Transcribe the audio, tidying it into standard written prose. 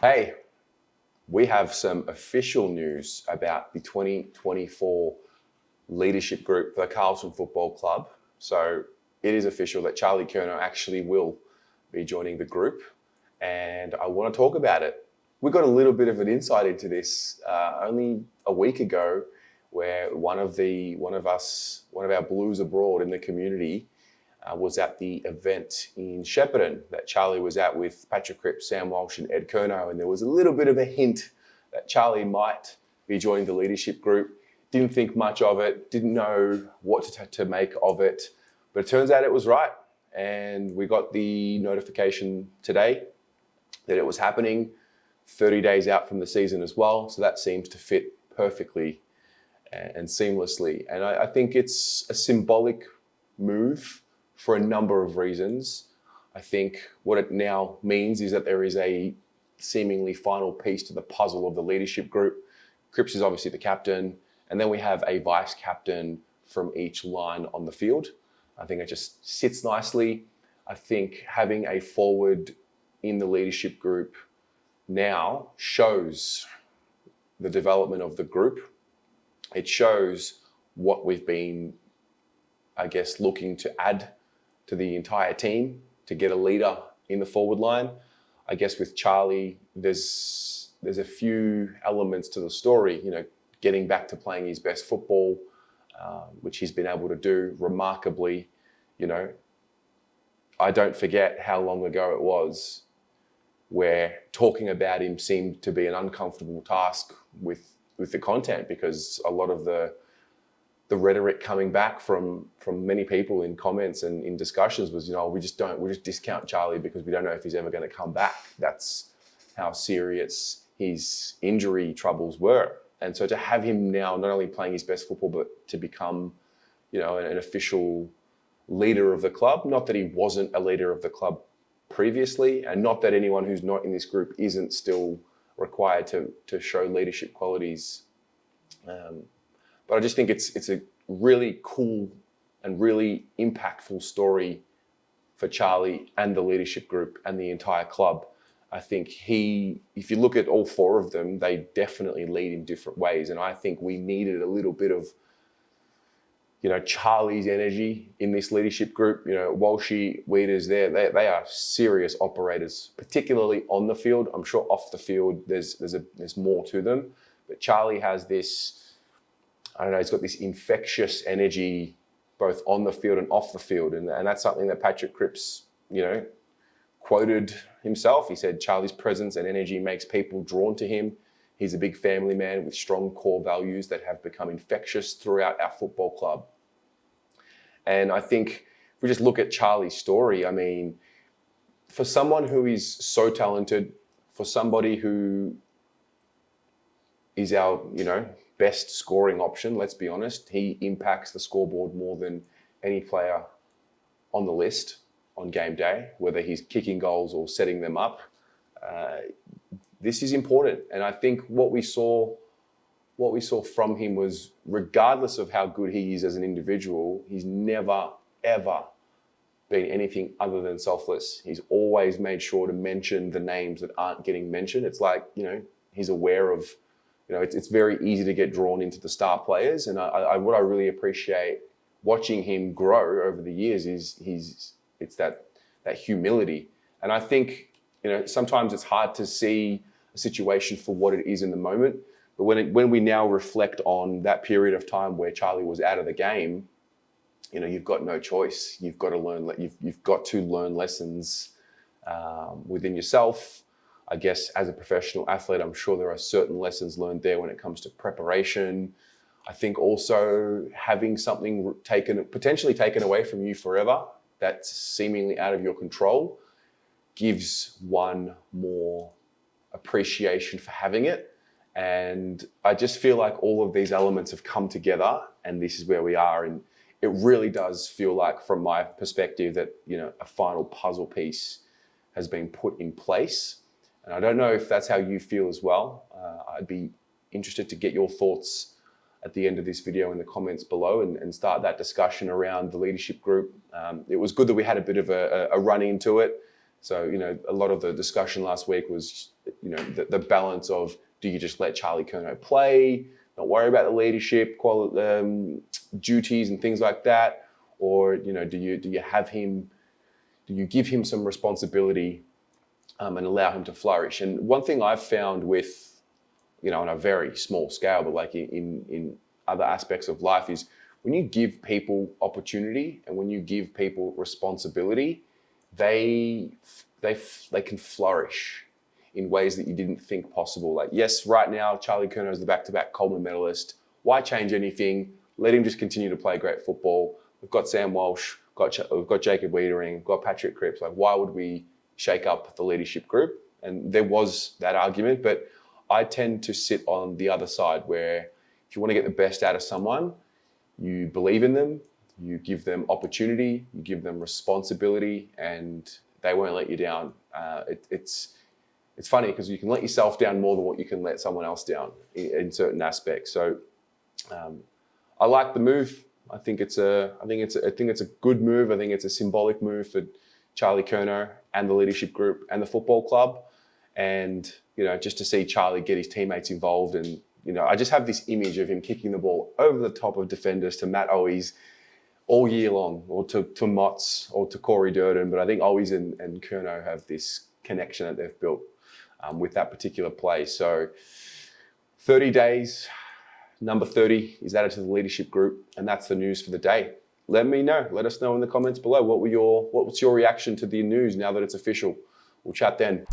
Hey, we have some official news about the 2024 leadership group for the Carlton Football Club. So it is official that Charlie Curnow actually will be joining the group, and I want to talk about it. We got a little bit of an insight into this only a week ago, where one of our Blues abroad in the community was at the event in Shepparton that Charlie was at with Patrick Cripps, Sam Walsh and Ed Curnow, and there was a little bit of a hint that Charlie might be joining the leadership group. Didn't think much of it, didn't know what to make of it, but it turns out it was right. And we got the notification today that it was happening 30 days out from the season as well. So that seems to fit perfectly and seamlessly. And I think it's a symbolic move for a number of reasons. I think what it now means is that there is a seemingly final piece to the puzzle of the leadership group. Cripps is obviously the captain, and then we have a vice captain from each line on the field. I think it just sits nicely. I think having a forward in the leadership group now shows the development of the group. It shows what we've been, I guess, looking to add to the entire team to get a leader in the forward line. I guess with Charlie, there's a few elements to the story, getting back to playing his best football, which he's been able to do remarkably. I don't forget how long ago it was where talking about him seemed to be an uncomfortable task with the content, because a lot of the rhetoric coming back from many people in comments and in discussions was, we just discount Charlie because we don't know if he's ever going to come back. That's how serious his injury troubles were. And so to have him now not only playing his best football, but to become, an official leader of the club, not that he wasn't a leader of the club previously, and not that anyone who's not in this group isn't still required to show leadership qualities. But I just think it's a really cool and really impactful story for Charlie and the leadership group and the entire club. I think if you look at all four of them, they definitely lead in different ways. And I think we needed a little bit of, Charlie's energy in this leadership group. Walshy, Weeders, they are serious operators, particularly on the field. I'm sure off the field, there's more to them. But Charlie has this, he's got this infectious energy both on the field and off the field. And that's something that Patrick Cripps, quoted himself. He said, Charlie's presence and energy makes people drawn to him. He's a big family man with strong core values that have become infectious throughout our football club. And I think if we just look at Charlie's story, for someone who is so talented, for somebody who is our, best scoring option, let's be honest, he impacts the scoreboard more than any player on the list on game day, whether he's kicking goals or setting them up. This is important. And I think what we saw from him was, regardless of how good he is as an individual, he's never, ever been anything other than selfless. He's always made sure to mention the names that aren't getting mentioned. It's like, he's aware of, it's very easy to get drawn into the star players. And what I really appreciate watching him grow over the years is it's that humility. And I think, sometimes it's hard to see a situation for what it is in the moment. But when we now reflect on that period of time where Charlie was out of the game, you've got no choice. You've got to learn lessons within yourself. I guess as a professional athlete, I'm sure there are certain lessons learned there when it comes to preparation. I think also having something potentially taken away from you forever that's seemingly out of your control gives one more appreciation for having it. And I just feel like all of these elements have come together, and this is where we are. And it really does feel like, from my perspective, that, a final puzzle piece has been put in place. And I don't know if that's how you feel as well. I'd be interested to get your thoughts at the end of this video in the comments below, and start that discussion around the leadership group. It was good that we had a bit of a run into it. So, a lot of the discussion last week was, the balance of, do you just let Charlie Curnow play, not worry about the leadership duties and things like that? Or, do you give him some responsibility and allow him to flourish? And one thing I've found with, on a very small scale, but like in other aspects of life, is when you give people opportunity and when you give people responsibility, they can flourish in ways that you didn't think possible. Like, yes, right now, Charlie Curnow is the back-to-back Coleman medalist. Why change anything? Let him just continue to play great football. We've got Sam Walsh, we've got Jacob Wiedering, we've got Patrick Cripps. Like, why would we shake up the leadership group? And there was that argument, but I tend to sit on the other side, where if you want to get the best out of someone, you believe in them, you give them opportunity, you give them responsibility, and they won't let you down. It's funny because you can let yourself down more than what you can let someone else down in certain aspects. So I like the move. I think it's a good move. I think it's a symbolic move for Charlie Curnow and the leadership group and the football club. And, just to see Charlie get his teammates involved. And, I just have this image of him kicking the ball over the top of defenders to Matt Owies all year long, or to Motts, or to Corey Durden. But I think Owies and Curnow have this connection that they've built with that particular play. So 30 days, number 30 is added to the leadership group, and that's the news for the day. Let us know in the comments below. What's your reaction to the news now that it's official? We'll chat then.